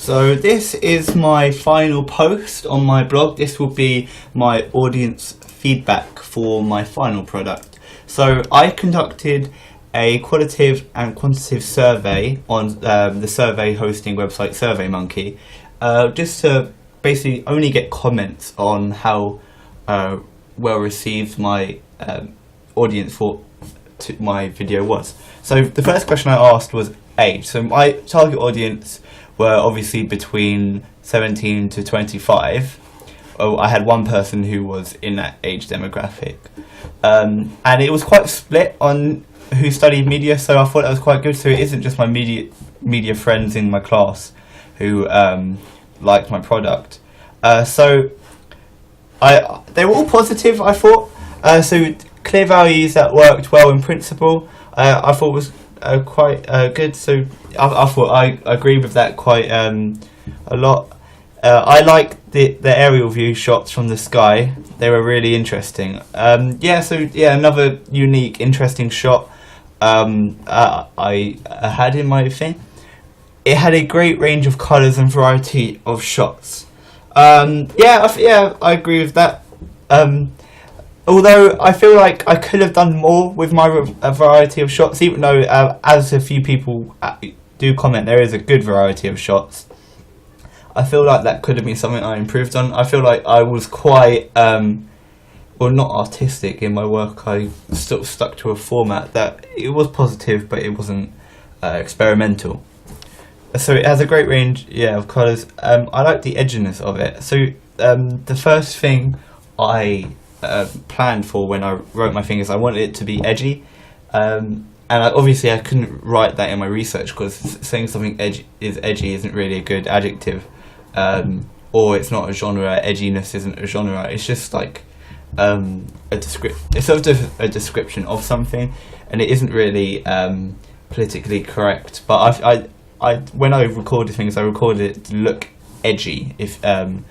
So this is my final post on my blog. This will be my audience feedback for my final product. So I conducted a qualitative and quantitative survey on the survey hosting website SurveyMonkey, just to basically only get comments on how well received my audience for my video was. So the first question I asked was age. So my target audience were obviously between 17 to 25. I had one person who was in that age demographic, and it was quite split on who studied media, so I thought that was quite good. So it isn't just my media friends in my class who liked my product. So they were all positive, I thought. So clear values that worked well in principle, I thought was quite good. So I thought I agree with that quite a lot. I liked the aerial view shots from the sky. They were really interesting. Another unique, interesting shot I had in my thing. It had a great range of colours and variety of shots. I agree with that. Although I feel like I could have done more with my variety of shots, even though, as a few people do comment, there is a good variety of shots. I feel like that could have been something I improved on. I feel like I was quite, not artistic in my work. I sort of stuck to a format that it was positive, but it wasn't experimental. So it has a great range, of colours. I like the edginess of it. So the first thing I planned for when I wrote my thing is I wanted it to be edgy, and obviously I couldn't write that in my research because saying something edgy isn't really a good adjective, or it's not a genre. Edginess isn't a genre. It's just like it's sort of a description of something, and it isn't really politically correct. But I when I recorded things, I recorded it to look edgy, if one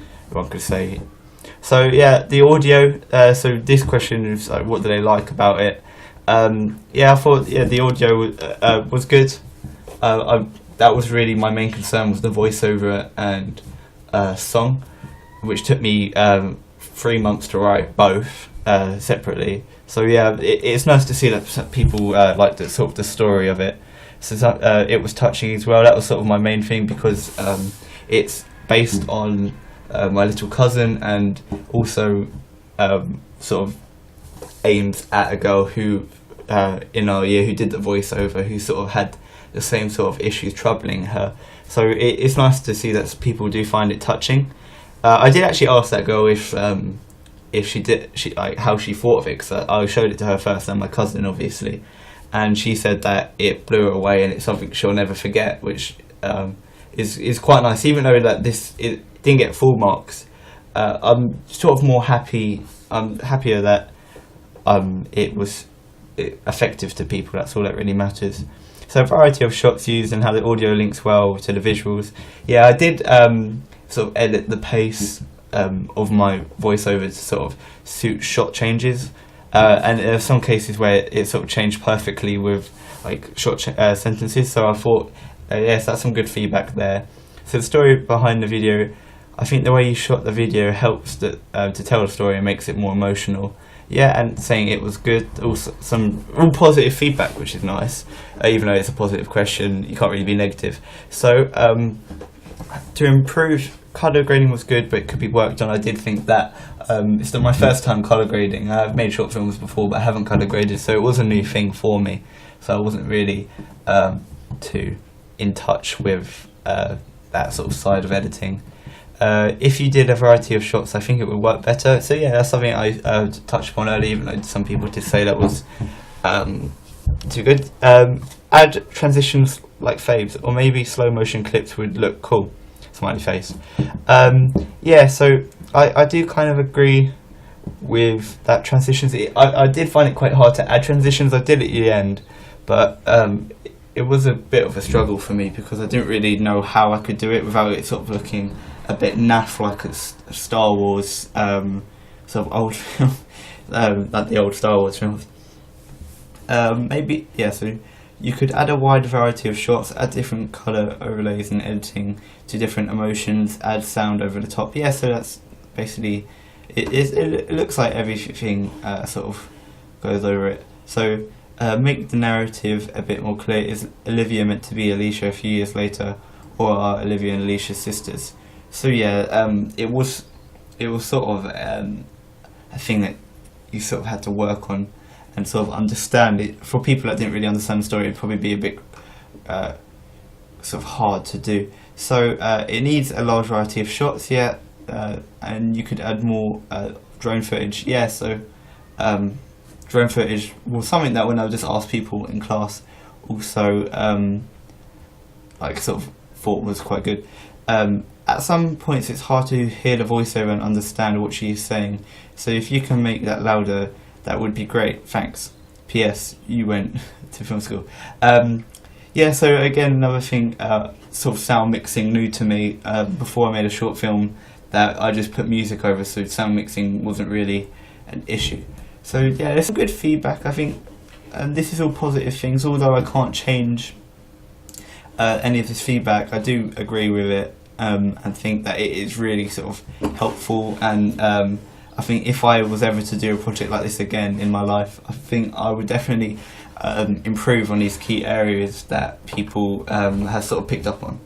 could say. So the audio. So this question is like, what do they like about it? I thought the audio was good. That was really my main concern, was the voiceover and song, which took me 3 months to write both separately. So it's nice to see that people like the sort of the story of it. So it was touching as well. That was sort of my main thing because it's based on my little cousin, and also sort of aims at a girl who in our year who did the voiceover, who sort of had the same sort of issues troubling her. So it's nice to see that people do find it touching. I did actually ask that girl if how she thought of it, because I showed it to her first and my cousin obviously, and she said that it blew her away and it's something she'll never forget, which is quite nice. Even though that it didn't get full marks, I'm sort of more happy. I'm happier that it was effective to people. That's all that really matters. So a variety of shots used and how the audio links well to the visuals. I did sort of edit the pace of my voiceover to sort of suit shot changes, and there are some cases where it sort of changed perfectly with like short sentences. So I thought yes, that's some good feedback there. So the story behind the video, I think the way you shot the video helps to tell the story and makes it more emotional. And saying it was good. Also, all positive feedback, which is nice. Even though it's a positive question, you can't really be negative. So to improve, colour grading was good, but it could be worked on. I did think that it's not my first time colour grading. I've made short films before, but I haven't colour graded, so it was a new thing for me. So I wasn't really too in touch with that sort of side of editing. If you did a variety of shots, I think it would work better. So that's something I touched upon earlier, even though some people did say that was too good. Add transitions like faves, or maybe slow motion clips would look cool. Smiley face. So I do kind of agree with that transitions. I did find it quite hard to add transitions. I did it at the end, but it was a bit of a struggle for me because I didn't really know how I could do it without it sort of looking a bit naff, like a Star Wars sort of old film, like the old Star Wars films. So you could add a wide variety of shots, add different colour overlays and editing to different emotions, add sound over the top. Yeah, so that's basically it looks like everything sort of goes over it. So make the narrative a bit more clear. Is Olivia meant to be Alicia a few years later, or are Olivia and Alicia sisters? So yeah, it was sort of a thing that you sort of had to work on and sort of understand it. For people that didn't really understand the story, it'd probably be a bit sort of hard to do. So it needs a large variety of shots, yeah, and you could add more drone footage. Yeah, so drone footage was something that when I just asked people in class, also like sort of thought was quite good. At some points it's hard to hear the voiceover and understand what she's saying, so if you can make that louder, that would be great, thanks. PS, you went to film school. Yeah, so again, another thing, sort of sound mixing, new to me. Before I made a short film that I just put music over, so sound mixing wasn't really an issue. So yeah, there's some good feedback, I think, and this is all positive things. Although I can't change any of this feedback, I do agree with it, and think that it is really sort of helpful, and I think if I was ever to do a project like this again in my life, I think I would definitely improve on these key areas that people have sort of picked up on.